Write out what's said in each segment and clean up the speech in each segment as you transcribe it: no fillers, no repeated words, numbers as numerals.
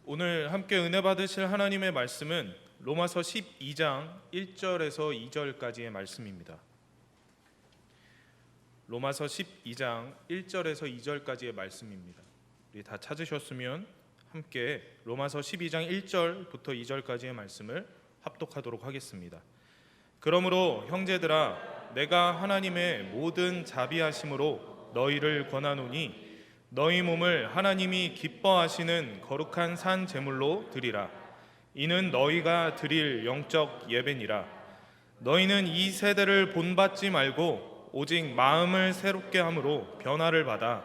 오늘 함께 은혜 받으실 하나님의 말씀은 로마서 12장 1절에서 2절까지의 말씀입니다. 로마서 12장 1절에서 2절까지의 말씀입니다. 우리 다 찾으셨으면 함께 로마서 12장 1절부터 2절까지의 말씀을 합독하도록 하겠습니다. 그러므로 형제들아, 내가 하나님의 모든 자비하심으로 너희를 권하노니 너희 몸을 하나님이 기뻐하시는 거룩한 산 제물로 드리라. 이는 너희가 드릴 영적 예배니라. 너희는 이 세대를 본받지 말고 오직 마음을 새롭게 함으로 변화를 받아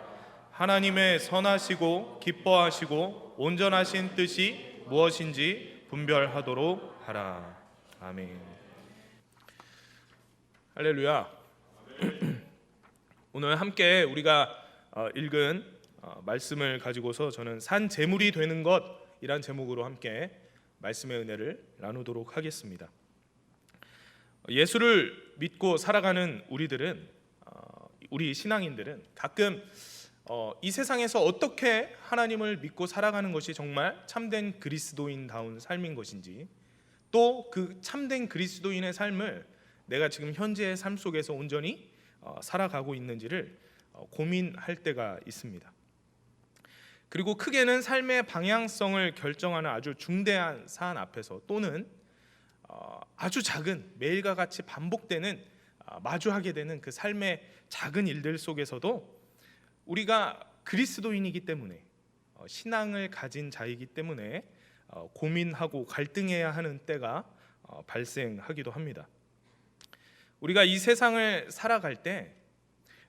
하나님의 선하시고 기뻐하시고 온전하신 뜻이 무엇인지 분별하도록 하라. 아멘. 할렐루야. 오늘 함께 우리가 읽은 말씀을 가지고서 저는 산 제물이 되는 것이란 제목으로 함께 말씀의 은혜를 나누도록 하겠습니다. 예수를 믿고 살아가는 우리 신앙인들은 가끔 이 세상에서 어떻게 하나님을 믿고 살아가는 것이 정말 참된 그리스도인다운 삶인 것인지, 또 그 참된 그리스도인의 삶을 내가 지금 현재의 삶 속에서 온전히 살아가고 있는지를 고민할 때가 있습니다. 그리고 크게는 삶의 방향성을 결정하는 아주 중대한 사안 앞에서, 또는 아주 작은 매일과 같이 반복되는 마주하게 되는 그 삶의 작은 일들 속에서도 우리가 그리스도인이기 때문에, 신앙을 가진 자이기 때문에 고민하고 갈등해야 하는 때가 발생하기도 합니다. 우리가 이 세상을 살아갈 때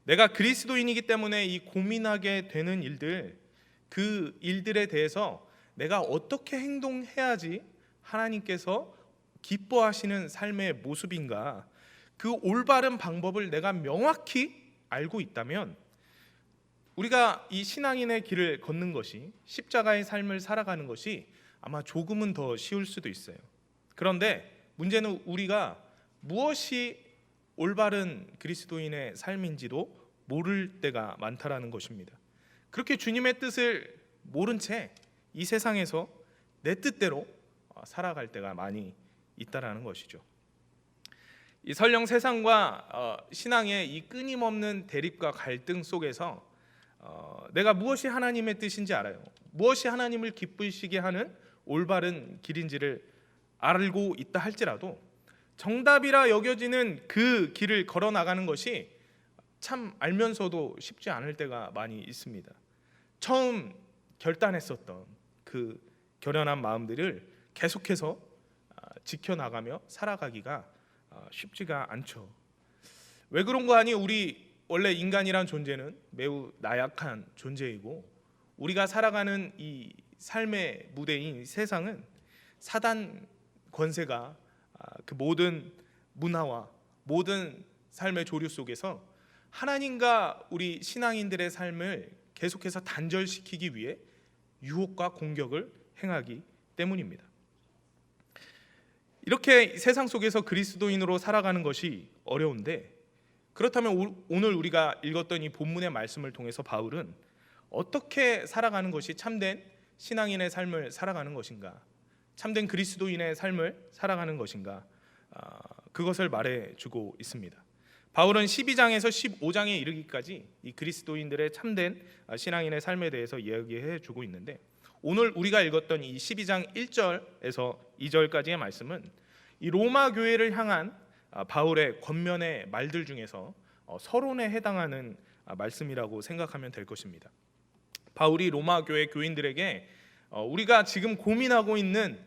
내가 그리스도인이기 때문에 이 고민하게 되는 일들, 그 일들에 대해서 내가 어떻게 행동해야지 하나님께서 기뻐하시는 삶의 모습인가, 그 올바른 방법을 내가 명확히 알고 있다면 우리가 이 신앙인의 길을 걷는 것이, 십자가의 삶을 살아가는 것이 아마 조금은 더 쉬울 수도 있어요. 그런데 문제는 우리가 무엇이 올바른 그리스도인의 삶인지도 모를 때가 많다라는 것입니다. 그렇게 주님의 뜻을 모른 채 이 세상에서 내 뜻대로 살아갈 때가 많이 있다라는 것이죠. 이 설령 세상과 신앙의 이 끊임없는 대립과 갈등 속에서 내가 무엇이 하나님의 뜻인지 알아요. 무엇이 하나님을 기쁘시게 하는 올바른 길인지를 알고 있다 할지라도 정답이라 여겨지는 그 길을 걸어 나가는 것이 참 알면서도 쉽지 않을 때가 많이 있습니다. 처음 결단했었던 그 결연한 마음들을 계속해서 지켜나가며 살아가기가 쉽지가 않죠. 왜 그런 거 아니? 우리 원래 인간이란 존재는 매우 나약한 존재이고, 우리가 살아가는 이 삶의 무대인 세상은 사단 권세가 그 모든 문화와 모든 삶의 조류 속에서 하나님과 우리 신앙인들의 삶을 계속해서 단절시키기 위해 유혹과 공격을 행하기 때문입니다. 이렇게 세상 속에서 그리스도인으로 살아가는 것이 어려운데, 그렇다면 오늘 우리가 읽었던 이 본문의 말씀을 통해서 바울은 어떻게 살아가는 것이 참된 신앙인의 삶을 살아가는 것인가, 참된 그리스도인의 삶을 살아가는 것인가, 그것을 말해주고 있습니다. 바울은 12장에서 15장에 이르기까지 이 그리스도인들의 참된 신앙인의 삶에 대해서 이야기해주고 있는데, 오늘 우리가 읽었던 이 12장 1절에서 2절까지의 말씀은 이 로마 교회를 향한 바울의 권면의 말들 중에서 서론에 해당하는 말씀이라고 생각하면 될 것입니다. 바울이 로마 교회 교인들에게 우리가 지금 고민하고 있는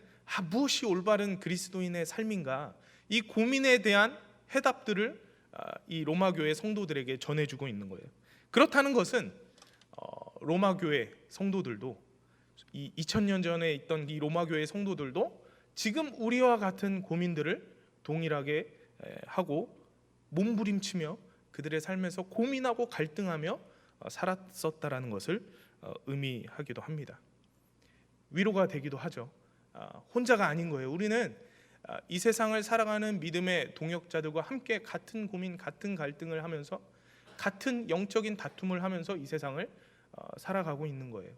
무엇이 올바른 그리스도인의 삶인가, 이 고민에 대한 해답들을 이 로마 교회 성도들에게 전해주고 있는 거예요. 그렇다는 것은 로마 교회 성도들도, 이 2000년 전에 있던 이 로마 교회 성도들도 지금 우리와 같은 고민들을 동일하게 하고 몸부림치며 그들의 삶에서 고민하고 갈등하며 살았었다라는 것을 의미하기도 합니다. 위로가 되기도 하죠. 혼자가 아닌 거예요. 우리는 이 세상을 살아가는 믿음의 동역자들과 함께 같은 고민, 같은 갈등을 하면서 같은 영적인 다툼을 하면서 이 세상을 살아가고 있는 거예요.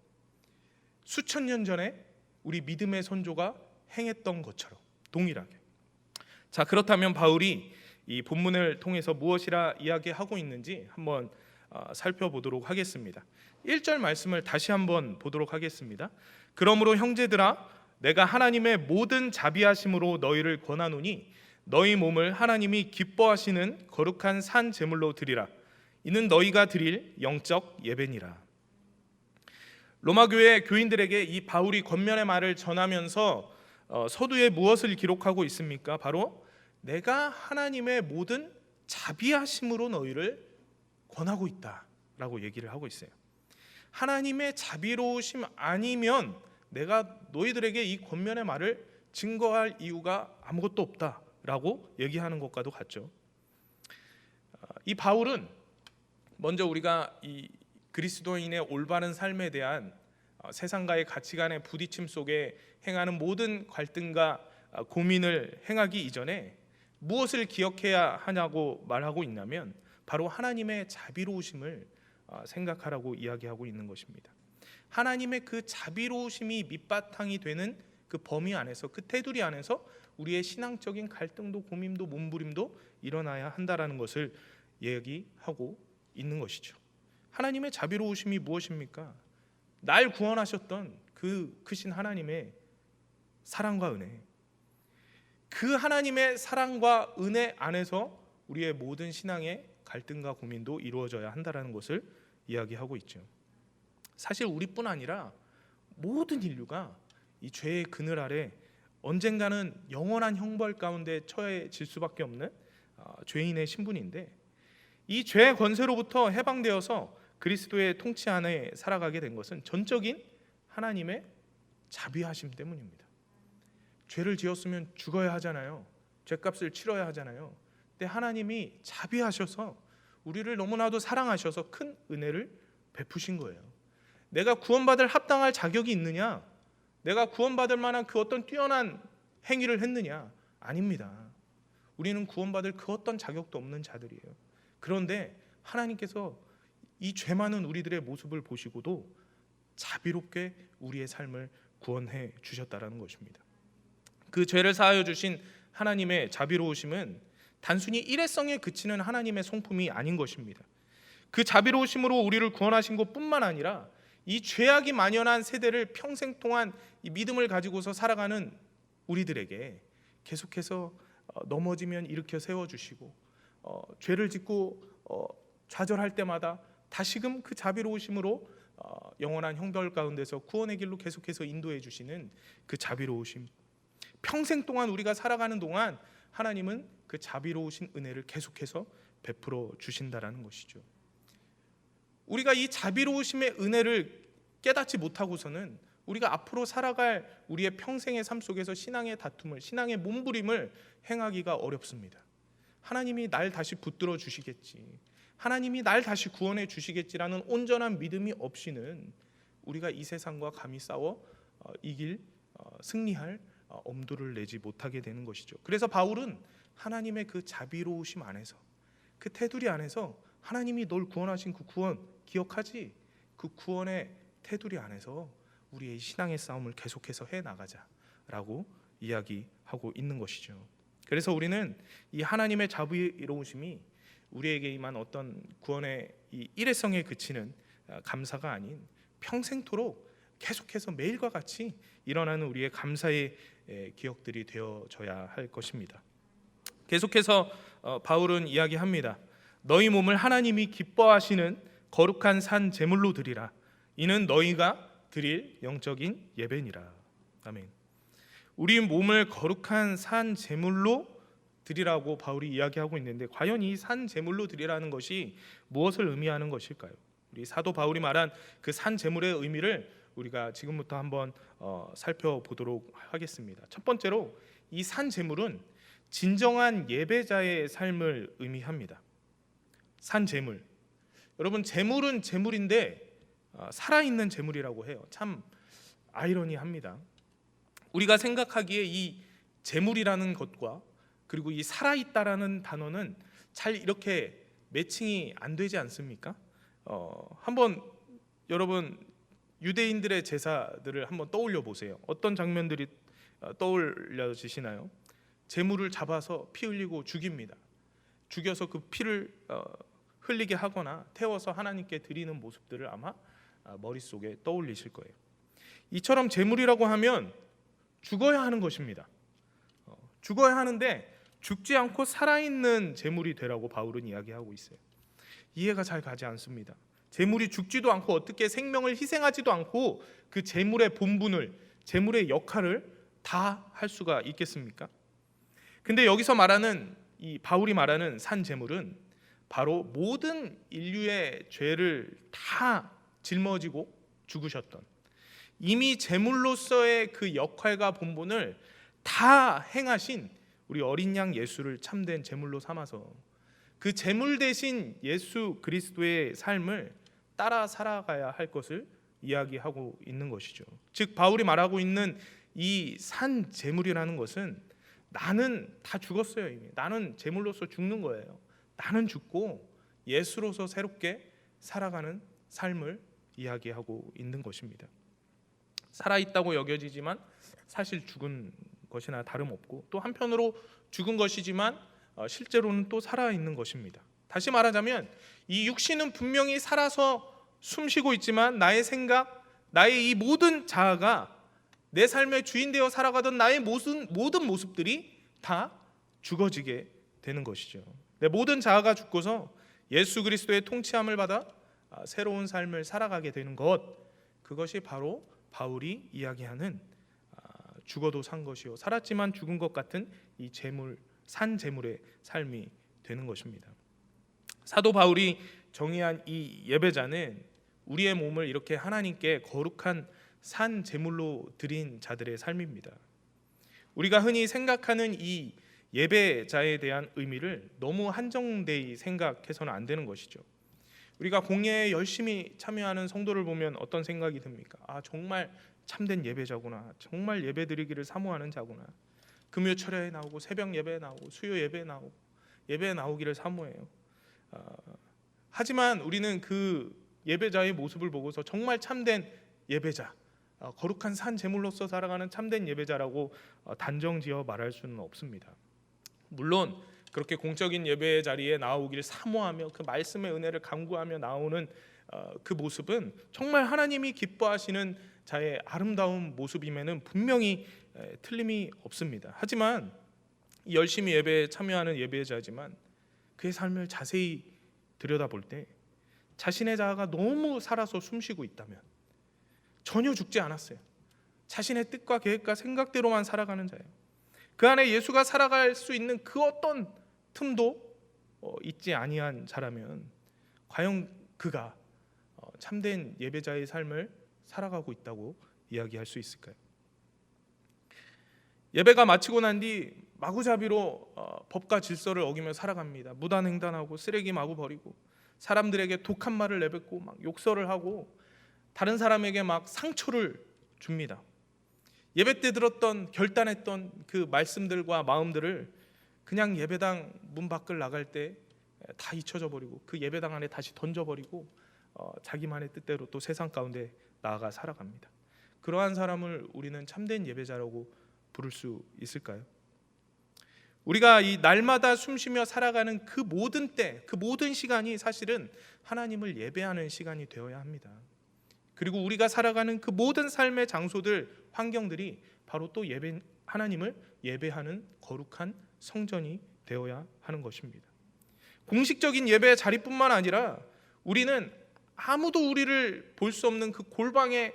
수천 년 전에 우리 믿음의 선조가 행했던 것처럼 동일하게. 자, 그렇다면 바울이 이 본문을 통해서 무엇이라 이야기하고 있는지 한번 살펴보도록 하겠습니다. 1절 말씀을 다시 한번 보도록 하겠습니다. 그러므로 형제들아, 내가 하나님의 모든 자비하심으로 너희를 권하노니 너희 몸을 하나님이 기뻐하시는 거룩한 산 제물로 드리라. 이는 너희가 드릴 영적 예배니라. 로마 교회 교인들에게 이 바울이 권면의 말을 전하면서 서두에 무엇을 기록하고 있습니까? 바로 내가 하나님의 모든 자비하심으로 너희를 권하고 있다라고 얘기를 하고 있어요. 하나님의 자비로우심 아니면 내가 너희들에게 이 권면의 말을 증거할 이유가 아무것도 없다라고 얘기하는 것과도 같죠. 이 바울은 먼저 우리가 이 그리스도인의 올바른 삶에 대한 세상과의 가치관의 부딪힘 속에 행하는 모든 갈등과 고민을 행하기 이전에 무엇을 기억해야 하냐고 말하고 있냐면 바로 하나님의 자비로우심을 생각하라고 이야기하고 있는 것입니다. 하나님의 그 자비로우심이 밑바탕이 되는 그 범위 안에서, 그 테두리 안에서 우리의 신앙적인 갈등도 고민도 몸부림도 일어나야 한다라는 것을 얘기하고 있는 것이죠. 하나님의 자비로우심이 무엇입니까? 날 구원하셨던 그 크신 하나님의 사랑과 은혜, 그 하나님의 사랑과 은혜 안에서 우리의 모든 신앙의 갈등과 고민도 이루어져야 한다라는 것을 이야기하고 있죠. 사실 우리뿐 아니라 모든 인류가 이 죄의 그늘 아래 언젠가는 영원한 형벌 가운데 처해질 수밖에 없는 죄인의 신분인데, 이 죄의 권세로부터 해방되어서 그리스도의 통치 안에 살아가게 된 것은 전적인 하나님의 자비하심 때문입니다. 죄를 지었으면 죽어야 하잖아요. 죄값을 치러야 하잖아요. 근데 하나님이 자비하셔서 우리를 너무나도 사랑하셔서 큰 은혜를 베푸신 거예요. 내가 구원받을 합당할 자격이 있느냐? 내가 구원받을 만한 그 어떤 뛰어난 행위를 했느냐? 아닙니다. 우리는 구원받을 그 어떤 자격도 없는 자들이에요. 그런데 하나님께서 이 죄 많은 우리들의 모습을 보시고도 자비롭게 우리의 삶을 구원해 주셨다라는 것입니다. 그 죄를 사하여 주신 하나님의 자비로우심은 단순히 일회성에 그치는 하나님의 성품이 아닌 것입니다. 그 자비로우심으로 우리를 구원하신 것뿐만 아니라 이 죄악이 만연한 세대를 평생 동안 이 믿음을 가지고서 살아가는 우리들에게 계속해서 넘어지면 일으켜 세워주시고 죄를 짓고 좌절할 때마다 다시금 그 자비로우심으로 영원한 형벌 가운데서 구원의 길로 계속해서 인도해 주시는 그 자비로우심, 평생 동안 우리가 살아가는 동안 하나님은 그 자비로우신 은혜를 계속해서 베풀어 주신다라는 것이죠. 우리가 이 자비로우심의 은혜를 깨닫지 못하고서는 우리가 앞으로 살아갈 우리의 평생의 삶 속에서 신앙의 다툼을, 신앙의 몸부림을 행하기가 어렵습니다. 하나님이 날 다시 붙들어 주시겠지, 하나님이 날 다시 구원해 주시겠지라는 온전한 믿음이 없이는 우리가 이 세상과 감히 싸워 이길 승리할 엄두를 내지 못하게 되는 것이죠. 그래서 바울은 하나님의 그 자비로우심 안에서, 그 테두리 안에서 하나님이 널 구원하신 그 구원 기억하지? 그 구원의 테두리 안에서 우리의 신앙의 싸움을 계속해서 해나가자라고 이야기하고 있는 것이죠. 그래서 우리는 이 하나님의 자비로우심이 우리에게 임한 어떤 구원의 이 일회성에 그치는 감사가 아닌 평생토록 계속해서 매일과 같이 일어나는 우리의 감사의 기억들이 되어져야 할 것입니다. 계속해서 바울은 이야기합니다. 너희 몸을 하나님이 기뻐하시는 거룩한 산 제물로 드리라. 이는 너희가 드릴 영적인 예배니라. 아멘. 우리 몸을 거룩한 산 제물로 드리라고 바울이 이야기하고 있는데, 과연 이 산 제물로 드리라는 것이 무엇을 의미하는 것일까요? 우리 사도 바울이 말한 그 산 제물의 의미를 우리가 지금부터 한번 살펴보도록 하겠습니다. 첫 번째로 이 산 제물은 진정한 예배자의 삶을 의미합니다. 산 제물, 여러분, 제물은 제물인데 살아있는 제물이라고 해요. 참 아이러니합니다. 우리가 생각하기에 이 제물이라는 것과 그리고 이 살아있다라는 단어는 잘 이렇게 매칭이 안 되지 않습니까? 한번 여러분 유대인들의 제사들을 한번 떠올려 보세요. 어떤 장면들이 떠올려지시나요? 제물을 잡아서 피 흘리고 죽입니다. 죽여서 그 피를 흘리게 하거나 태워서 하나님께 드리는 모습들을 아마 머릿속에 떠올리실 거예요. 이처럼 제물이라고 하면 죽어야 하는 것입니다. 죽어야 하는데 죽지 않고 살아있는 제물이 되라고 바울은 이야기하고 있어요. 이해가 잘 가지 않습니다. 제물이 죽지도 않고 어떻게 생명을 희생하지도 않고 그 제물의 본분을, 제물의 역할을 다 할 수가 있겠습니까? 근데 여기서 말하는 이 바울이 말하는 산 제물은 바로 모든 인류의 죄를 다 짊어지고 죽으셨던, 이미 제물로서의 그 역할과 본분을 다 행하신 우리 어린 양 예수를 참된 제물로 삼아서 그 제물 대신 예수 그리스도의 삶을 따라 살아가야 할 것을 이야기하고 있는 것이죠. 즉 바울이 말하고 있는 이 산 제물이라는 것은 나는 다 죽었어요. 이미 나는 제물로서 죽는 거예요. 나는 죽고 예수로서 새롭게 살아가는 삶을 이야기하고 있는 것입니다. 살아있다고 여겨지지만 사실 죽은 것이나 다름없고, 또 한편으로 죽은 것이지만 실제로는 또 살아있는 것입니다. 다시 말하자면 이 육신은 분명히 살아서 숨쉬고 있지만 나의 생각, 나의 이 모든 자아가 내 삶의 주인 되어 살아가던 나의 모든 모습들이 다 죽어지게 되는 것이죠. 내 모든 자아가 죽고서 예수 그리스도의 통치함을 받아 새로운 삶을 살아가게 되는 것, 그것이 바로 바울이 이야기하는 죽어도 산 것이요 살았지만 죽은 것 같은 이 제물, 산 제물의 삶이 되는 것입니다. 사도 바울이 정의한 이 예배자는 우리의 몸을 이렇게 하나님께 거룩한 산 제물로 드린 자들의 삶입니다. 우리가 흔히 생각하는 이 예배자에 대한 의미를 너무 한정되이 생각해서는 안 되는 것이죠. 우리가 공예에 열심히 참여하는 성도를 보면 어떤 생각이 듭니까? 정말 참된 예배자구나. 정말 예배드리기를 사모하는 자구나. 금요철야에 나오고 새벽 예배에 나오고 수요 예배에 나오고 예배에 나오기를 사모해요. 하지만 우리는 그 예배자의 모습을 보고서 정말 참된 예배자, 거룩한 산 제물로서 살아가는 참된 예배자라고 단정지어 말할 수는 없습니다. 물론 그렇게 공적인 예배의 자리에 나오기를 사모하며 그 말씀의 은혜를 간구하며 나오는 그 모습은 정말 하나님이 기뻐하시는 자의 아름다운 모습임에는 분명히 틀림이 없습니다. 하지만 열심히 예배에 참여하는 예배자지만 그의 삶을 자세히 들여다볼 때 자신의 자아가 너무 살아서 숨쉬고 있다면, 전혀 죽지 않았어요. 자신의 뜻과 계획과 생각대로만 살아가는 자예요. 그 안에 예수가 살아갈 수 있는 그 어떤 틈도 있지 아니한 자라면 과연 그가 참된 예배자의 삶을 살아가고 있다고 이야기할 수 있을까요? 예배가 마치고 난 뒤 마구잡이로 법과 질서를 어기며 살아갑니다. 무단횡단하고 쓰레기 마구 버리고 사람들에게 독한 말을 내뱉고 막 욕설을 하고 다른 사람에게 막 상처를 줍니다. 예배 때 들었던, 결단했던 그 말씀들과 마음들을 그냥 예배당 문 밖을 나갈 때 다 잊혀져 버리고 그 예배당 안에 다시 던져버리고 자기만의 뜻대로 또 세상 가운데 나아가 살아갑니다. 그러한 사람을 우리는 참된 예배자라고 부를 수 있을까요? 우리가 이 날마다 숨쉬며 살아가는 그 모든 때, 그 모든 시간이 사실은 하나님을 예배하는 시간이 되어야 합니다. 그리고 우리가 살아가는 그 모든 삶의 장소들, 환경들이 바로 또 하나님을 예배하는 거룩한 성전이 되어야 하는 것입니다. 공식적인 예배의 자리뿐만 아니라 우리는 아무도 우리를 볼 수 없는 그 골방에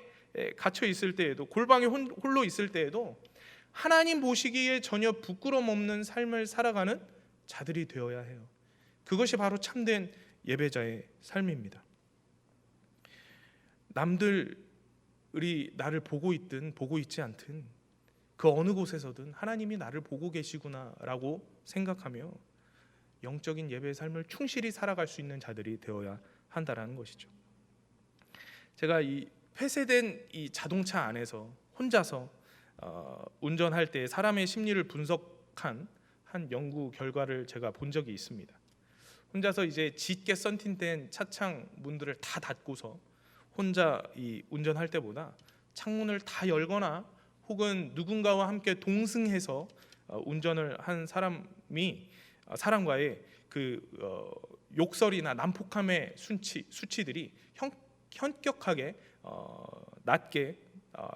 갇혀 있을 때에도, 골방에 홀로 있을 때에도 하나님 보시기에 전혀 부끄럼 없는 삶을 살아가는 자들이 되어야 해요. 그것이 바로 참된 예배자의 삶입니다. 남들이 나를 보고 있든 보고 있지 않든 그 어느 곳에서든 하나님이 나를 보고 계시구나라고 생각하며 영적인 예배의 삶을 충실히 살아갈 수 있는 자들이 되어야 한다라는 것이죠. 제가 이 폐쇄된 이 자동차 안에서 혼자서 운전할 때 사람의 심리를 분석한 한 연구 결과를 제가 본 적이 있습니다. 혼자서 이제 짙게 썬팅된 차창 문들을 다 닫고서 혼자 이 운전할 때보다 창문을 다 열거나 혹은 누군가와 함께 동승해서 운전을 한 사람과의 욕설이나 난폭함의 수치들이 현격하게 낮게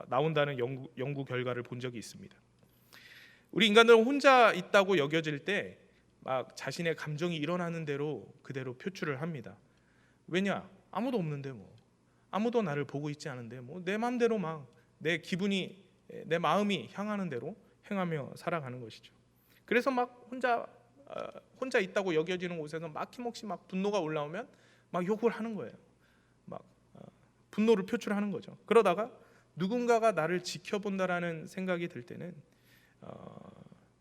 나온다는 연구 결과를 본 적이 있습니다. 우리 인간들은 혼자 있다고 여겨질 때 막 자신의 감정이 일어나는 대로 그대로 표출을 합니다. 왜냐? 아무도 없는데 아무도 나를 보고 있지 않은데 내 마음대로 막 내 기분이 내 마음이 향하는 대로 행하며 살아가는 것이죠. 그래서 막 혼자 있다고 여겨지는 곳에서 막힘없이 막 분노가 올라오면 막 욕을 하는 거예요. 막 분노를 표출하는 거죠. 그러다가 누군가가 나를 지켜본다라는 생각이 들 때는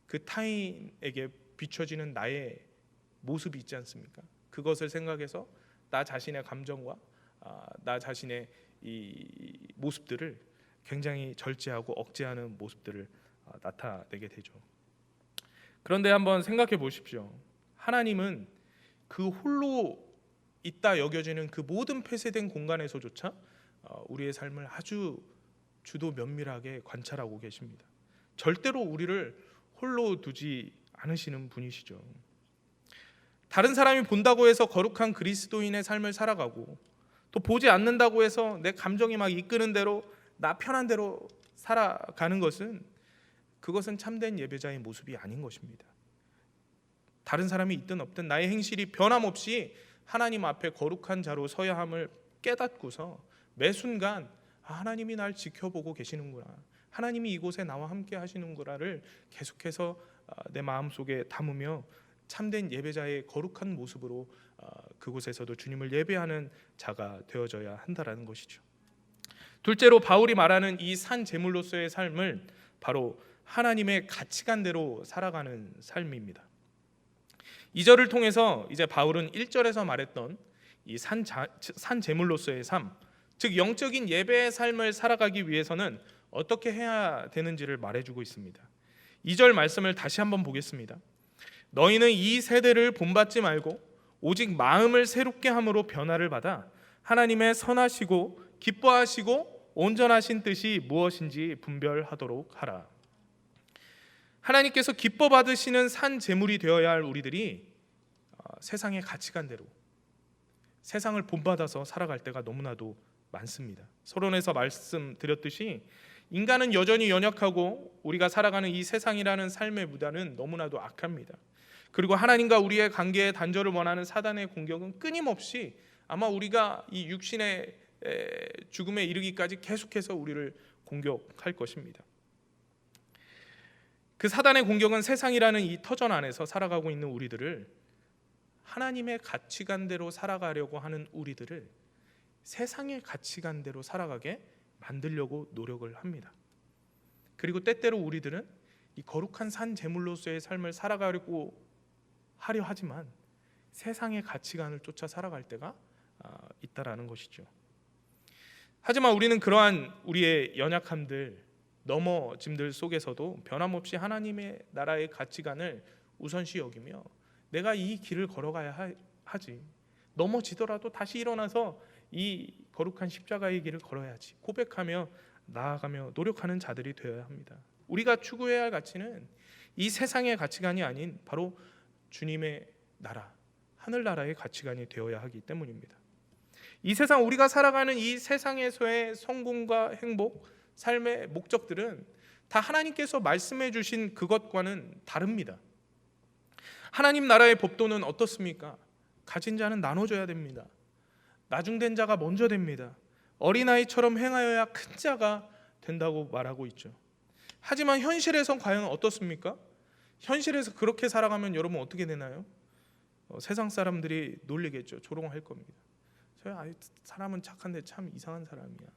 그 타인에게 비춰지는 나의 모습이 있지 않습니까? 그것을 생각해서 나 자신의 감정과 나 자신의 이 모습들을 굉장히 절제하고 억제하는 모습들을 나타내게 되죠. 그런데 한번 생각해 보십시오. 하나님은 그 홀로 있다 여겨지는 그 모든 폐쇄된 공간에서조차 우리의 삶을 아주 주도 면밀하게 관찰하고 계십니다. 절대로 우리를 홀로 두지 않으시는 분이시죠. 다른 사람이 본다고 해서 거룩한 그리스도인의 삶을 살아가고 또 보지 않는다고 해서 내 감정이 막 이끄는 대로 나 편한 대로 살아가는 그것은 참된 예배자의 모습이 아닌 것입니다. 다른 사람이 있든 없든 나의 행실이 변함없이 하나님 앞에 거룩한 자로 서야 함을 깨닫고서 매 순간 하나님이 날 지켜보고 계시는구나, 하나님이 이곳에 나와 함께 하시는구나를 계속해서 내 마음속에 담으며 참된 예배자의 거룩한 모습으로 그곳에서도 주님을 예배하는 자가 되어져야 한다라는 것이죠. 둘째로 바울이 말하는 이 산 제물로서의 삶을 바로 하나님의 가치관대로 살아가는 삶입니다. 2절을 통해서 이제 바울은 1절에서 말했던 이 산 제물로서의 삶, 즉 영적인 예배의 삶을 살아가기 위해서는 어떻게 해야 되는지를 말해주고 있습니다. 2절 말씀을 다시 한번 보겠습니다. 너희는 이 세대를 본받지 말고 오직 마음을 새롭게 함으로 변화를 받아 하나님의 선하시고 기뻐하시고 온전하신 뜻이 무엇인지 분별하도록 하라. 하나님께서 기뻐 받으시는 산 제물이 되어야 할 우리들이 세상의 가치관대로 세상을 본받아서 살아갈 때가 너무나도 많습니다. 서론에서 말씀드렸듯이 인간은 여전히 연약하고 우리가 살아가는 이 세상이라는 삶의 무다는 너무나도 악합니다. 그리고 하나님과 우리의 관계의 단절을 원하는 사단의 공격은 끊임없이 아마 우리가 이 육신의 죽음에 이르기까지 계속해서 우리를 공격할 것입니다. 그 사단의 공격은 세상이라는 이 터전 안에서 살아가고 있는 우리들을, 하나님의 가치관대로 살아가려고 하는 우리들을 세상의 가치관대로 살아가게 만들려고 노력을 합니다. 그리고 때때로 우리들은 이 거룩한 산 제물로서의 삶을 살아가려고 하려 하지만 세상의 가치관을 쫓아 살아갈 때가 있다라는 것이죠. 하지만 우리는 그러한 우리의 연약함들, 넘어짐들 속에서도 변함없이 하나님의 나라의 가치관을 우선시 여기며 내가 이 길을 걸어가야 하지, 넘어지더라도 다시 일어나서 이 거룩한 십자가의 길을 걸어야지 고백하며 나아가며 노력하는 자들이 되어야 합니다. 우리가 추구해야 할 가치는 이 세상의 가치관이 아닌 바로 주님의 나라, 하늘나라의 가치관이 되어야 하기 때문입니다. 이 세상, 우리가 살아가는 이 세상에서의 성공과 행복, 삶의 목적들은 다 하나님께서 말씀해 주신 그것과는 다릅니다. 하나님 나라의 법도는 어떻습니까? 가진 자는 나눠줘야 됩니다. 나중된 자가 먼저 됩니다. 어린아이처럼 행하여야 큰 자가 된다고 말하고 있죠. 하지만 현실에선 과연 어떻습니까? 현실에서 그렇게 살아가면 여러분 어떻게 되나요? 세상 사람들이 놀리겠죠. 조롱할 겁니다. 사람은 착한데 참 이상한 사람이야.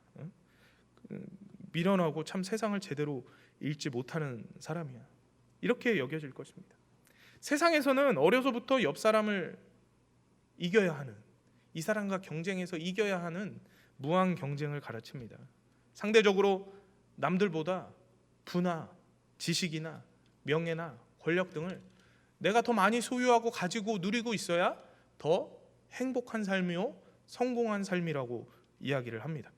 미련하고 참 세상을 제대로 읽지 못하는 사람이야. 이렇게 여겨질 것입니다. 세상에서는 어려서부터 옆 사람을 이겨야 하는, 이 사람과 경쟁해서 이겨야 하는 무한 경쟁을 가르칩니다. 상대적으로 남들보다 부나 지식이나 명예나 권력 등을 내가 더 많이 소유하고 가지고 누리고 있어야 더 행복한 삶이요 성공한 삶이라고 이야기를 합니다.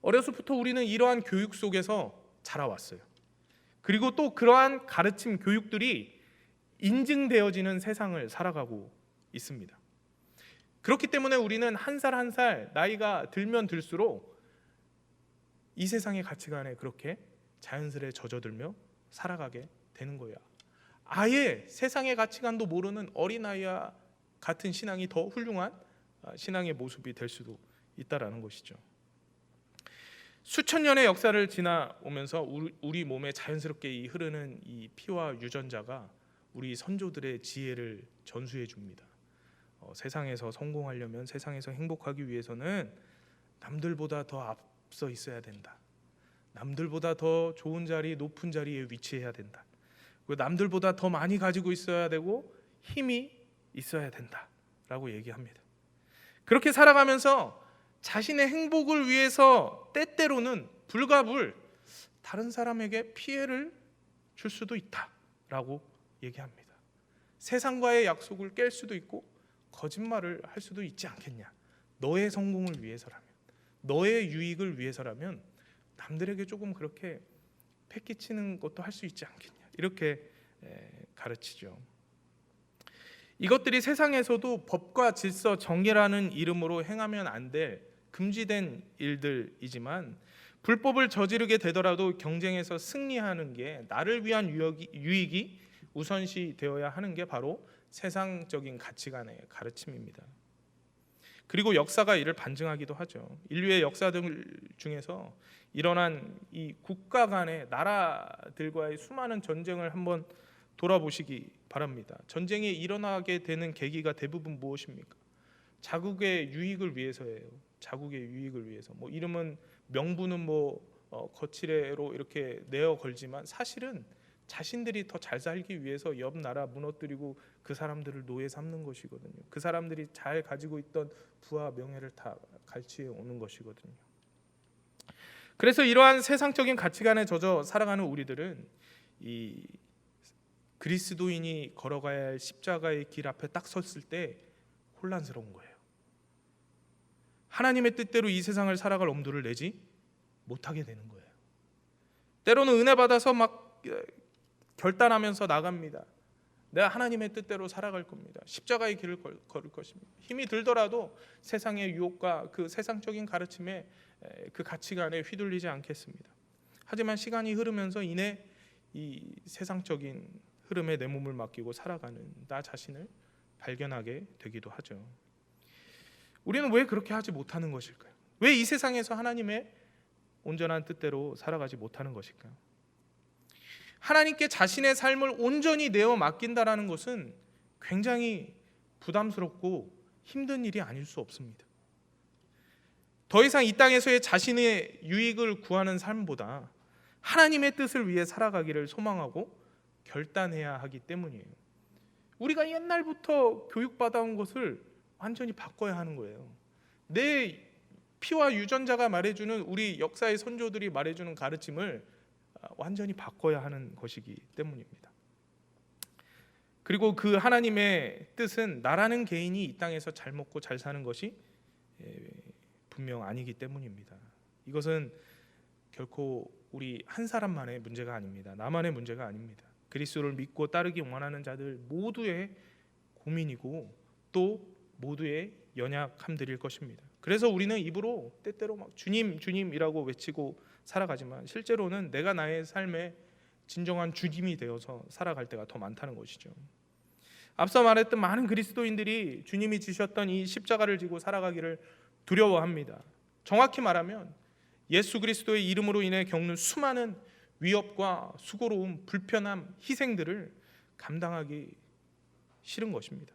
어려서부터 우리는 이러한 교육 속에서 자라왔어요. 그리고 또 그러한 가르침 교육들이 인증되어지는 세상을 살아가고 있습니다. 그렇기 때문에 우리는 한 살 한 살 나이가 들면 들수록 이 세상의 가치관에 그렇게 자연스레 젖어들며 살아가게 되는 거야. 아예 세상의 가치관도 모르는 어린아이와 같은 신앙이 더 훌륭한 신앙의 모습이 될 수도 있다라는 것이죠. 수천 년의 역사를 지나오면서 우리 몸에 자연스럽게 흐르는 이 피와 유전자가 우리 선조들의 지혜를 전수해 줍니다. 세상에서 성공하려면, 세상에서 행복하기 위해서는 남들보다 더 앞서 있어야 된다. 남들보다 더 좋은 자리, 높은 자리에 위치해야 된다. 그리고 남들보다 더 많이 가지고 있어야 되고 힘이 있어야 된다라고 얘기합니다. 그렇게 살아가면서 자신의 행복을 위해서 때때로는 불가불 다른 사람에게 피해를 줄 수도 있다라고 얘기합니다. 세상과의 약속을 깰 수도 있고 거짓말을 할 수도 있지 않겠냐. 너의 성공을 위해서라면, 너의 유익을 위해서라면 남들에게 조금 그렇게 패기치는 것도 할 수 있지 않겠냐. 이렇게 가르치죠. 이것들이 세상에서도 법과 질서, 정의라는 이름으로 행하면 안 될 금지된 일들이지만 불법을 저지르게 되더라도 경쟁에서 승리하는 게 나를 위한 유익이 우선시 되어야 하는 게 바로 세상적인 가치관의 가르침입니다. 그리고 역사가 이를 반증하기도 하죠. 인류의 역사들 중에서 일어난 이 국가 간의 나라들과의 수많은 전쟁을 한번 돌아보시기 바랍니다. 전쟁이 일어나게 되는 계기가 대부분 무엇입니까? 자국의 유익을 위해서예요. 자국의 유익을 위해서. 이름은 명분은 거칠애로 이렇게 내어 걸지만 사실은 자신들이 더 잘 살기 위해서 옆 나라 무너뜨리고 그 사람들을 노예 삼는 것이거든요. 그 사람들이 잘 가지고 있던 부와 명예를 다 갈취해 오는 것이거든요. 그래서 이러한 세상적인 가치관에 젖어 살아가는 우리들은 이 그리스도인이 걸어가야 할 십자가의 길 앞에 딱 섰을 때 혼란스러운 거예요. 하나님의 뜻대로 이 세상을 살아갈 엄두를 내지 못하게 되는 거예요. 때로는 은혜 받아서 막 결단하면서 나갑니다. 내가 하나님의 뜻대로 살아갈 겁니다. 십자가의 길을 걸을 것입니다. 힘이 들더라도 세상의 유혹과 그 세상적인 가르침에 그 가치관에 휘둘리지 않겠습니다. 하지만 시간이 흐르면서 이내 이 세상적인 흐름에 내 몸을 맡기고 살아가는 나 자신을 발견하게 되기도 하죠. 우리는 왜 그렇게 하지 못하는 것일까요? 왜 이 세상에서 하나님의 온전한 뜻대로 살아가지 못하는 것일까요? 하나님께 자신의 삶을 온전히 내어 맡긴다라는 것은 굉장히 부담스럽고 힘든 일이 아닐 수 없습니다. 더 이상 이 땅에서의 자신의 유익을 구하는 삶보다 하나님의 뜻을 위해 살아가기를 소망하고 결단해야 하기 때문이에요. 우리가 옛날부터 교육받아온 것을 완전히 바꿔야 하는 거예요. 내 피와 유전자가 말해주는 우리 역사의 선조들이 말해주는 가르침을 완전히 바꿔야 하는 것이기 때문입니다. 그리고 그 하나님의 뜻은 나라는 개인이 이 땅에서 잘 먹고 잘 사는 것이 분명 아니기 때문입니다. 이것은 결코 우리 한 사람만의 문제가 아닙니다. 나만의 문제가 아닙니다. 그리스도를 믿고 따르기 원하는 자들 모두의 고민이고 또 모두의 연약함들일 것입니다. 그래서 우리는 입으로 때때로 막 주님 주님이라고 외치고 살아가지만 실제로는 내가 나의 삶의 진정한 주님이 되어서 살아갈 때가 더 많다는 것이죠. 앞서 말했던 많은 그리스도인들이 주님이 지셨던 이 십자가를 지고 살아가기를 두려워합니다. 정확히 말하면 예수 그리스도의 이름으로 인해 겪는 수많은 위협과 수고로움, 불편함, 희생들을 감당하기 싫은 것입니다.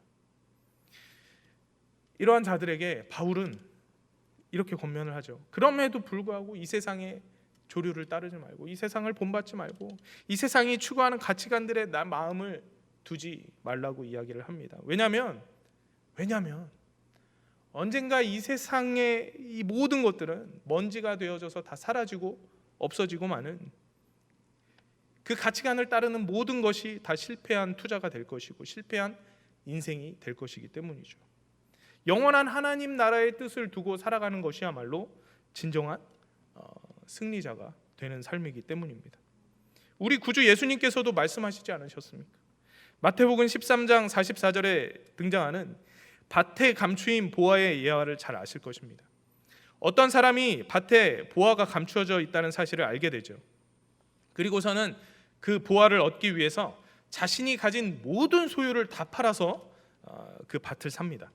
이러한 자들에게 바울은 이렇게 권면을 하죠. 그럼에도 불구하고 이 세상의 조류를 따르지 말고 이 세상을 본받지 말고 이 세상이 추구하는 가치관들에 나 마음을 두지 말라고 이야기를 합니다. 왜냐하면 언젠가 이 세상의 이 모든 것들은 먼지가 되어져서 다 사라지고 없어지고 마는 그 가치관을 따르는 모든 것이 다 실패한 투자가 될 것이고 실패한 인생이 될 것이기 때문이죠. 영원한 하나님 나라의 뜻을 두고 살아가는 것이야말로 진정한 승리자가 되는 삶이기 때문입니다. 우리 구주 예수님께서도 말씀하시지 않으셨습니까? 마태복음 13장 44절에 등장하는 밭에 감추인 보화의 예화를 잘 아실 것입니다. 어떤 사람이 밭에 보화가 감추어져 있다는 사실을 알게 되죠. 그리고서는 그 보화를 얻기 위해서 자신이 가진 모든 소유를 다 팔아서 그 밭을 삽니다.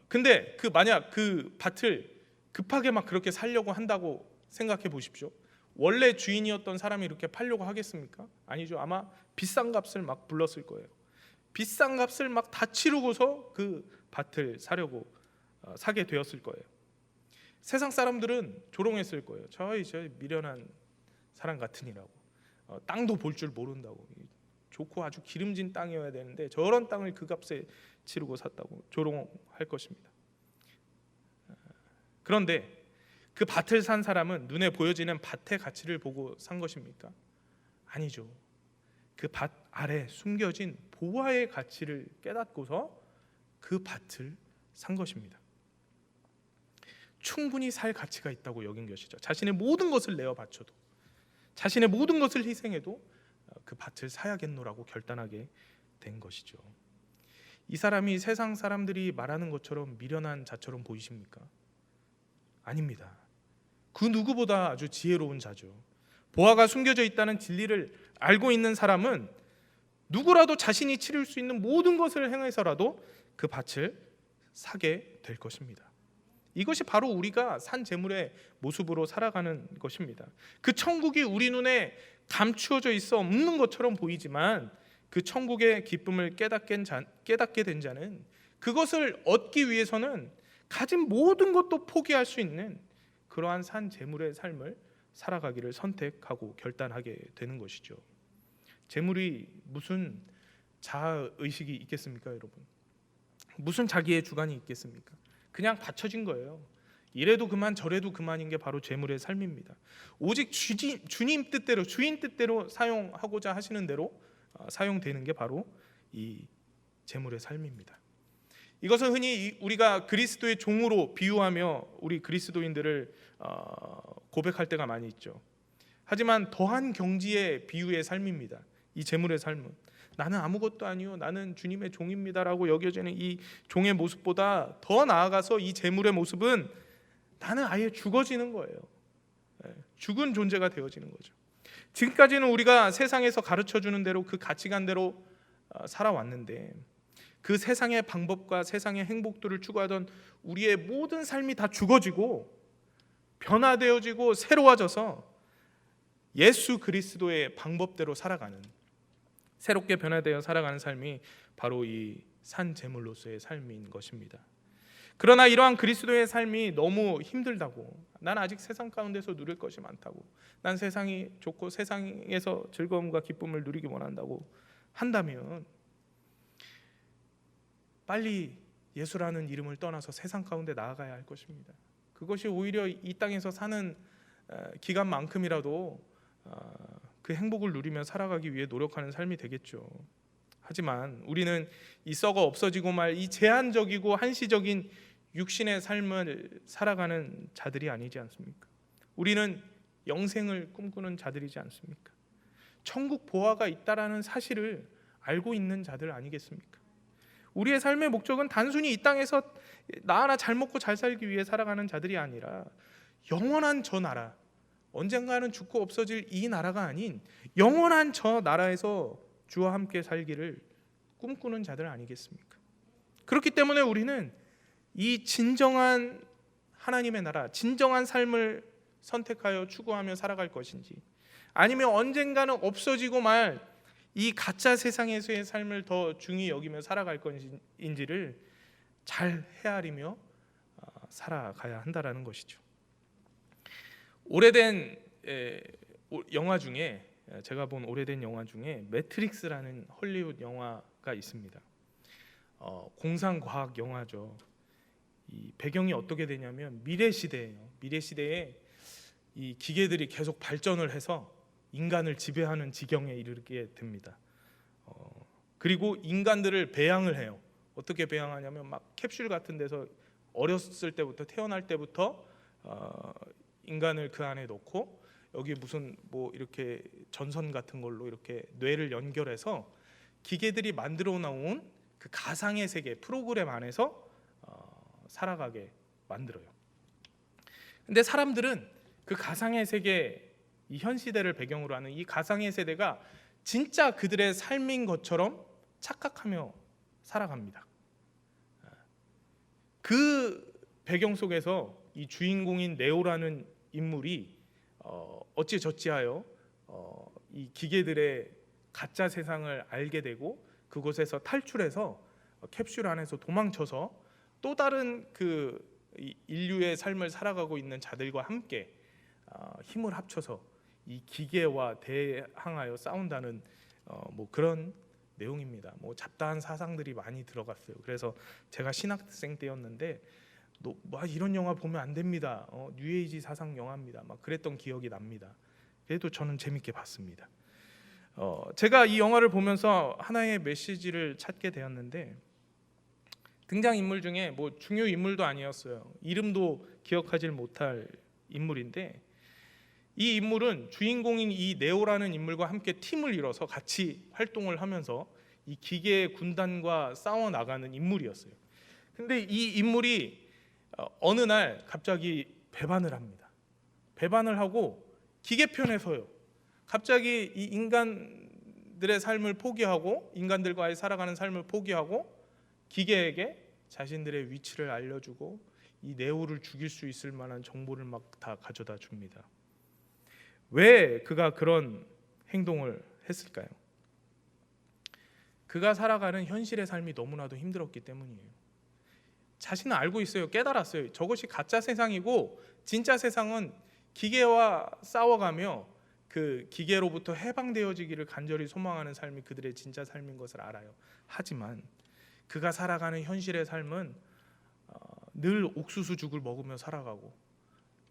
근데 만약 그 밭을 급하게 막 그렇게 살려고 한다고 생각해 보십시오. 원래 주인이었던 사람이 이렇게 팔려고 하겠습니까? 아니죠. 아마 비싼 값을 막 불렀을 거예요. 비싼 값을 막 다 치르고서 그 밭을 사게 되었을 거예요. 세상 사람들은 조롱했을 거예요. 저 미련한 사람 같으니라고. 땅도 볼 줄 모른다고. 좋고 아주 기름진 땅이어야 되는데 저런 땅을 그 값에 치르고 샀다고 조롱할 것입니다. 그런데 그 밭을 산 사람은 눈에 보여지는 밭의 가치를 보고 산 것입니까? 아니죠. 그 밭 아래 숨겨진 보화의 가치를 깨닫고서 그 밭을 산 것입니다. 충분히 살 가치가 있다고 여긴 것이죠. 자신의 모든 것을 내어 바쳐도, 자신의 모든 것을 희생해도 그 밭을 사야겠노라고 결단하게 된 것이죠. 이 사람이 세상 사람들이 말하는 것처럼 미련한 자처럼 보이십니까? 아닙니다. 그 누구보다 아주 지혜로운 자죠. 보화가 숨겨져 있다는 진리를 알고 있는 사람은 누구라도 자신이 치를 수 있는 모든 것을 행해서라도 그 밭을 사게 될 것입니다. 이것이 바로 우리가 산 재물의 모습으로 살아가는 것입니다. 그 천국이 우리 눈에 감추어져 있어 없는 것처럼 보이지만 그 천국의 기쁨을 깨닫게 된 자는 그것을 얻기 위해서는 가진 모든 것도 포기할 수 있는 그러한 산 재물의 삶을 살아가기를 선택하고 결단하게 되는 것이죠. 재물이 무슨 자아의식이 있겠습니까, 여러분? 무슨 자기의 주관이 있겠습니까? 그냥 받쳐진 거예요. 이래도 그만 저래도 그만인 게 바로 재물의 삶입니다. 오직 주님 뜻대로, 주인 뜻대로 사용하고자 하시는 대로 사용되는 게 바로 이 재물의 삶입니다. 이것은 흔히 우리가 그리스도의 종으로 비유하며 우리 그리스도인들을 고백할 때가 많이 있죠. 하지만 더한 경지의 비유의 삶입니다. 이 재물의 삶은 나는 아무것도 아니요, 나는 주님의 종입니다라고 여겨지는 이 종의 모습보다 더 나아가서 이 재물의 모습은 나는 아예 죽어지는 거예요. 죽은 존재가 되어지는 거죠. 지금까지는 우리가 세상에서 가르쳐주는 대로 그 가치관대로 살아왔는데 그 세상의 방법과 세상의 행복들을 추구하던 우리의 모든 삶이 다 죽어지고 변화되어지고 새로워져서 예수 그리스도의 방법대로 살아가는, 새롭게 변화되어 살아가는 삶이 바로 이 산 제물로서의 삶인 것입니다. 그러나 이러한 그리스도의 삶이 너무 힘들다고, 난 아직 세상 가운데서 누릴 것이 많다고, 난 세상이 좋고 세상에서 즐거움과 기쁨을 누리기 원한다고 한다면 빨리 예수라는 이름을 떠나서 세상 가운데 나아가야 할 것입니다. 그것이 오히려 이 땅에서 사는 기간만큼이라도 그 행복을 누리며 살아가기 위해 노력하는 삶이 되겠죠. 하지만 우리는 이 썩어 없어지고 말 이 제한적이고 한시적인 육신의 삶을 살아가는 자들이 아니지 않습니까? 우리는 영생을 꿈꾸는 자들이지 않습니까? 천국 보화가 있다라는 사실을 알고 있는 자들 아니겠습니까? 우리의 삶의 목적은 단순히 이 땅에서 나 하나 잘 먹고 잘 살기 위해 살아가는 자들이 아니라 영원한 저 나라, 언젠가는 죽고 없어질 이 나라가 아닌 영원한 저 나라에서 주와 함께 살기를 꿈꾸는 자들 아니겠습니까? 그렇기 때문에 우리는 이 진정한 하나님의 나라, 진정한 삶을 선택하여 추구하며 살아갈 것인지, 아니면 언젠가는 없어지고 말 이 가짜 세상에서의 삶을 더 중히 여기며 살아갈 것인지를 잘 헤아리며 살아가야 한다라는 것이죠. 오래된 영화 중에, 제가 본 오래된 영화 중에 매트릭스라는 헐리우드 영화가 있습니다. 공상과학 영화죠. 이 배경이 어떻게 되냐면 미래 시대예요. 미래 시대에 이 기계들이 계속 발전을 해서 인간을 지배하는 지경에 이르게 됩니다. 그리고 인간들을 배양을 해요. 어떻게 배양하냐면 막 캡슐 같은 데서 어렸을 때부터 태어날 때부터 인간을 그 안에 넣고 여기 무슨 뭐 이렇게 전선 같은 걸로 이렇게 뇌를 연결해서 기계들이 만들어 나온 그 가상의 세계 프로그램 안에서 살아가게 만들어요. 근데 사람들은 그 가상의 세계, 이 현 시대를 배경으로 하는 이 가상의 세대가 진짜 그들의 삶인 것처럼 착각하며 살아갑니다. 그 배경 속에서 이 주인공인 네오라는 인물이 어찌저찌하여 이 기계들의 가짜 세상을 알게 되고 그곳에서 탈출해서 캡슐 안에서 도망쳐서 또 다른 그 인류의 삶을 살아가고 있는 자들과 함께 힘을 합쳐서 이 기계와 대항하여 싸운다는 뭐 그런 내용입니다. 뭐 잡다한 사상들이 많이 들어갔어요. 그래서 제가 신학생 때였는데 뭐 이런 영화 보면 안 됩니다. 뉴에이지 사상 영화입니다. 막 그랬던 기억이 납니다. 그래도 저는 재밌게 봤습니다. 제가 이 영화를 보면서 하나의 메시지를 찾게 되었는데 등장 인물 중에 뭐 중요 인물도 아니었어요. 이름도 기억하지 못할 인물인데 이 인물은 주인공인 이 네오라는 인물과 함께 팀을 이뤄서 같이 활동을 하면서 이 기계 군단과 싸워 나가는 인물이었어요. 근데 이 인물이 어느 날 갑자기 배반을 합니다. 배반을 하고 기계 편에 서요. 갑자기 이 인간들의 삶을 포기하고 인간들과의 살아가는 삶을 포기하고 기계에게 자신들의 위치를 알려주고 이 네오를 죽일 수 있을 만한 정보를 막 다 가져다 줍니다. 왜 그가 그런 행동을 했을까요? 그가 살아가는 현실의 삶이 너무나도 힘들었기 때문이에요. 자신은 알고 있어요. 깨달았어요. 저것이 가짜 세상이고 진짜 세상은 기계와 싸워가며 그 기계로부터 해방되어지기를 간절히 소망하는 삶이 그들의 진짜 삶인 것을 알아요. 하지만 그가 살아가는 현실의 삶은 늘 옥수수죽을 먹으며 살아가고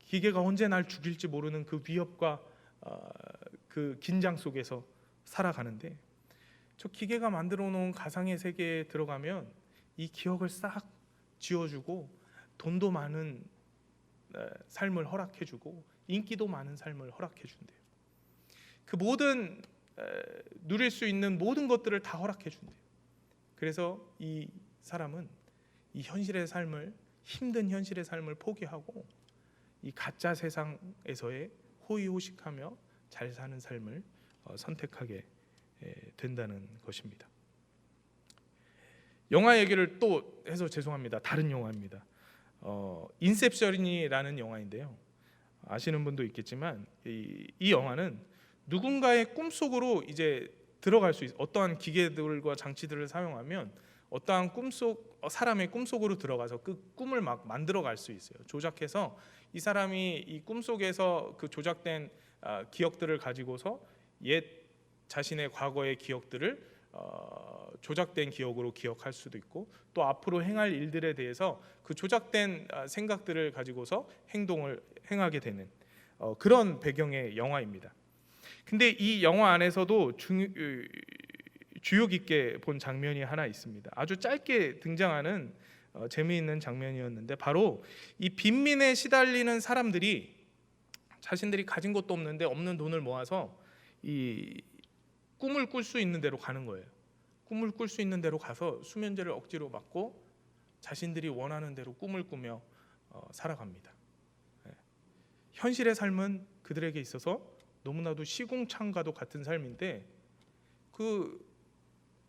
기계가 언제 날 죽일지 모르는 그 위협과 그 긴장 속에서 살아가는데 저 기계가 만들어 놓은 가상의 세계에 들어가면 이 기억을 싹 지워주고 돈도 많은 삶을 허락해주고 인기도 많은 삶을 허락해준대요. 그 모든 누릴 수 있는 모든 것들을 다 허락해준대요. 그래서 이 사람은 이 현실의 삶을 힘든 현실의 삶을 포기하고 이 가짜 세상에서의 호의호식하며 잘 사는 삶을 선택하게 된다는 것입니다. 영화 얘기를 또 해서 죄송합니다. 다른 영화입니다. 인셉션이라는 영화인데요. 아시는 분도 있겠지만 이 영화는 누군가의 꿈속으로 이제 들어갈 수 있어요. 어떠한 기계들과 장치들을 사용하면 어떠한 사람의 꿈속으로 들어가서 그 꿈을 막 만들어갈 수 있어요. 조작해서 이 사람이 이 꿈속에서 그 조작된 기억들을 가지고서 옛 자신의 과거의 기억들을 조작된 기억으로 기억할 수도 있고 또 앞으로 행할 일들에 대해서 그 조작된 생각들을 가지고서 행동을 행하게 되는 그런 배경의 영화입니다. 근데 이 영화 안에서도 주요 깊게 본 장면이 하나 있습니다. 아주 짧게 등장하는 재미있는 장면이었는데 바로 이 빈민에 시달리는 사람들이 자신들이 가진 것도 없는데 없는 돈을 모아서 이 꿈을 꿀 수 있는 데로 가는 거예요. 꿈을 꿀 수 있는 데로 가서 수면제를 억지로 맞고 자신들이 원하는 대로 꿈을 꾸며 살아갑니다. 현실의 삶은 그들에게 있어서 너무나도 시궁창과도 같은 삶인데 그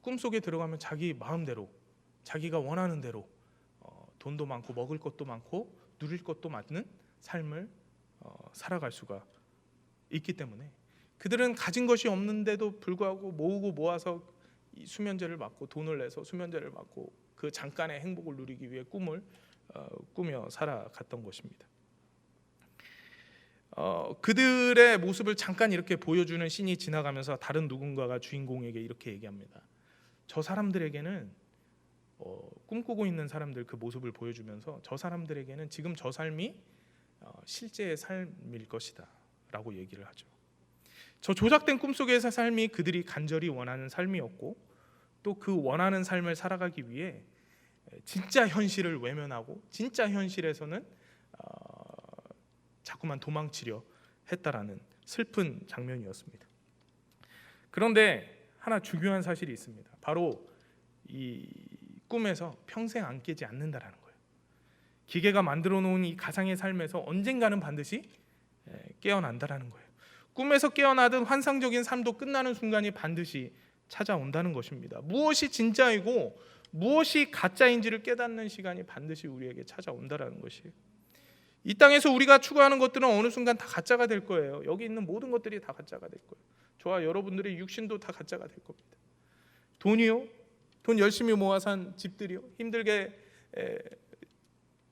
꿈속에 들어가면 자기 마음대로 자기가 원하는 대로 돈도 많고 먹을 것도 많고 누릴 것도 많은 삶을 살아갈 수가 있기 때문에 그들은 가진 것이 없는데도 불구하고 모으고 모아서 이 수면제를 맞고 돈을 내서 수면제를 맞고 그 잠깐의 행복을 누리기 위해 꿈을 꾸며 살아갔던 것입니다. 그들의 모습을 잠깐 이렇게 보여주는 씬이 지나가면서 다른 누군가가 주인공에게 이렇게 얘기합니다. 저 사람들에게는 꿈꾸고 있는 사람들 그 모습을 보여주면서 저 사람들에게는 지금 저 삶이 실제의 삶일 것이다 라고 얘기를 하죠. 저 조작된 꿈속에서 삶이 그들이 간절히 원하는 삶이었고 또 그 원하는 삶을 살아가기 위해 진짜 현실을 외면하고 진짜 현실에서는 자꾸만 도망치려 했다라는 슬픈 장면이었습니다. 그런데 하나 중요한 사실이 있습니다. 바로 이 꿈에서 평생 안 깨지 않는다라는 거예요. 기계가 만들어 놓은 이 가상의 삶에서 언젠가는 반드시 깨어난다라는 거예요. 꿈에서 깨어나든 환상적인 삶도 끝나는 순간이 반드시 찾아온다는 것입니다. 무엇이 진짜이고 무엇이 가짜인지를 깨닫는 시간이 반드시 우리에게 찾아온다라는 것이에요. 이 땅에서 우리가 추구하는 것들은 어느 순간 다 가짜가 될 거예요. 여기 있는 모든 것들이 다 가짜가 될 거예요. 저와 여러분들의 육신도 다 가짜가 될 겁니다. 돈이요? 돈 열심히 모아 산 집들이요? 힘들게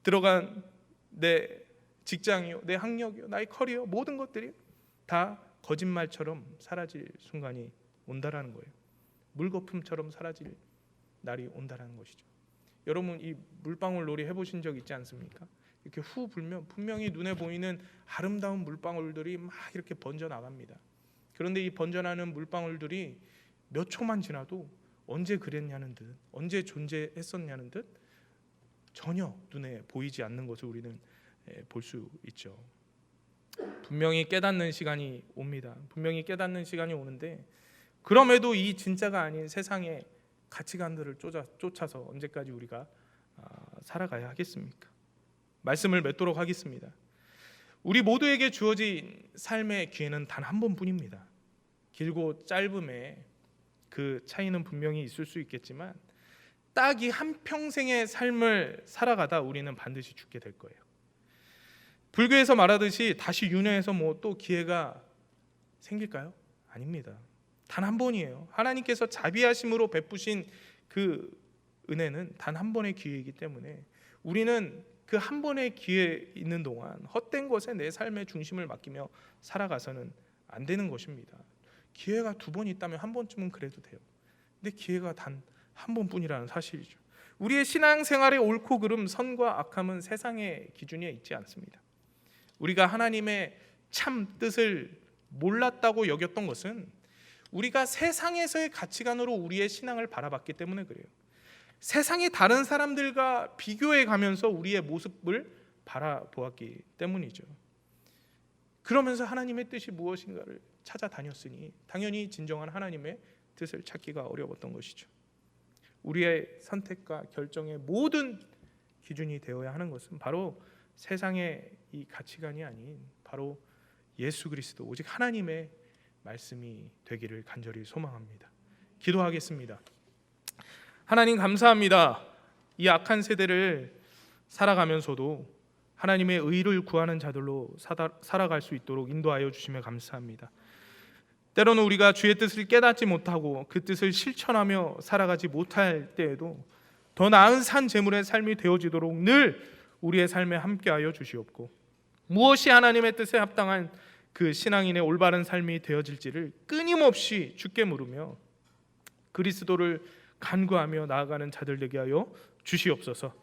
들어간 내 직장이요? 내 학력이요? 나의 커리어? 모든 것들이 다 거짓말처럼 사라질 순간이 온다라는 거예요. 물거품처럼 사라질 날이 온다라는 것이죠. 여러분 이 물방울 놀이 해보신 적 있지 않습니까? 이렇게 후 불면 분명히 눈에 보이는 아름다운 물방울들이 막 이렇게 번져 나갑니다. 그런데 이 번져나는 물방울들이 몇 초만 지나도 언제 그랬냐는 듯, 언제 존재했었냐는 듯 전혀 눈에 보이지 않는 것을 우리는 볼 수 있죠. 분명히 깨닫는 시간이 옵니다. 분명히 깨닫는 시간이 오는데 그럼에도 이 진짜가 아닌 세상의 가치관들을 쫓아서 언제까지 우리가 살아가야 하겠습니까? 말씀을 맺도록 하겠습니다. 우리 모두에게 주어진 삶의 기회는 단 한 번뿐입니다. 길고 짧음에 그 차이는 분명히 있을 수 있겠지만 딱 이 한평생의 삶을 살아가다 우리는 반드시 죽게 될 거예요. 불교에서 말하듯이 다시 윤회해서 뭐 또 기회가 생길까요? 아닙니다. 단 한 번이에요. 하나님께서 자비하심으로 베푸신 그 은혜는 단 한 번의 기회이기 때문에 우리는 그 한 번의 기회 있는 동안 헛된 것에 내 삶의 중심을 맡기며 살아가서는 안 되는 것입니다. 기회가 두 번 있다면 한 번쯤은 그래도 돼요. 근데 기회가 단 한 번뿐이라는 사실이죠. 우리의 신앙생활의 옳고 그름, 선과 악함은 세상의 기준에 있지 않습니다. 우리가 하나님의 참 뜻을 몰랐다고 여겼던 것은 우리가 세상에서의 가치관으로 우리의 신앙을 바라봤기 때문에 그래요. 세상의 다른 사람들과 비교해 가면서 우리의 모습을 바라보았기 때문이죠. 그러면서 하나님의 뜻이 무엇인가를 찾아다녔으니 당연히 진정한 하나님의 뜻을 찾기가 어려웠던 것이죠. 우리의 선택과 결정의 모든 기준이 되어야 하는 것은 바로 세상의 이 가치관이 아닌 바로 예수 그리스도 오직 하나님의 말씀이 되기를 간절히 소망합니다. 기도하겠습니다. 하나님 감사합니다. 이 악한 세대를 살아가면서도 하나님의 의를 구하는 자들로 살아갈 수 있도록 인도하여 주시며 감사합니다. 때로는 우리가 주의 뜻을 깨닫지 못하고 그 뜻을 실천하며 살아가지 못할 때에도 더 나은 산 제물의 삶이 되어지도록 늘 우리의 삶에 함께하여 주시옵고 무엇이 하나님의 뜻에 합당한 그 신앙인의 올바른 삶이 되어질지를 끊임없이 주께 물으며 그리스도를 간구하며 나아가는 자들 되게 하여 주시옵소서.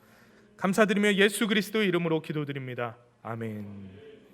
감사드리며 예수 그리스도의 이름으로 기도드립니다. 아멘.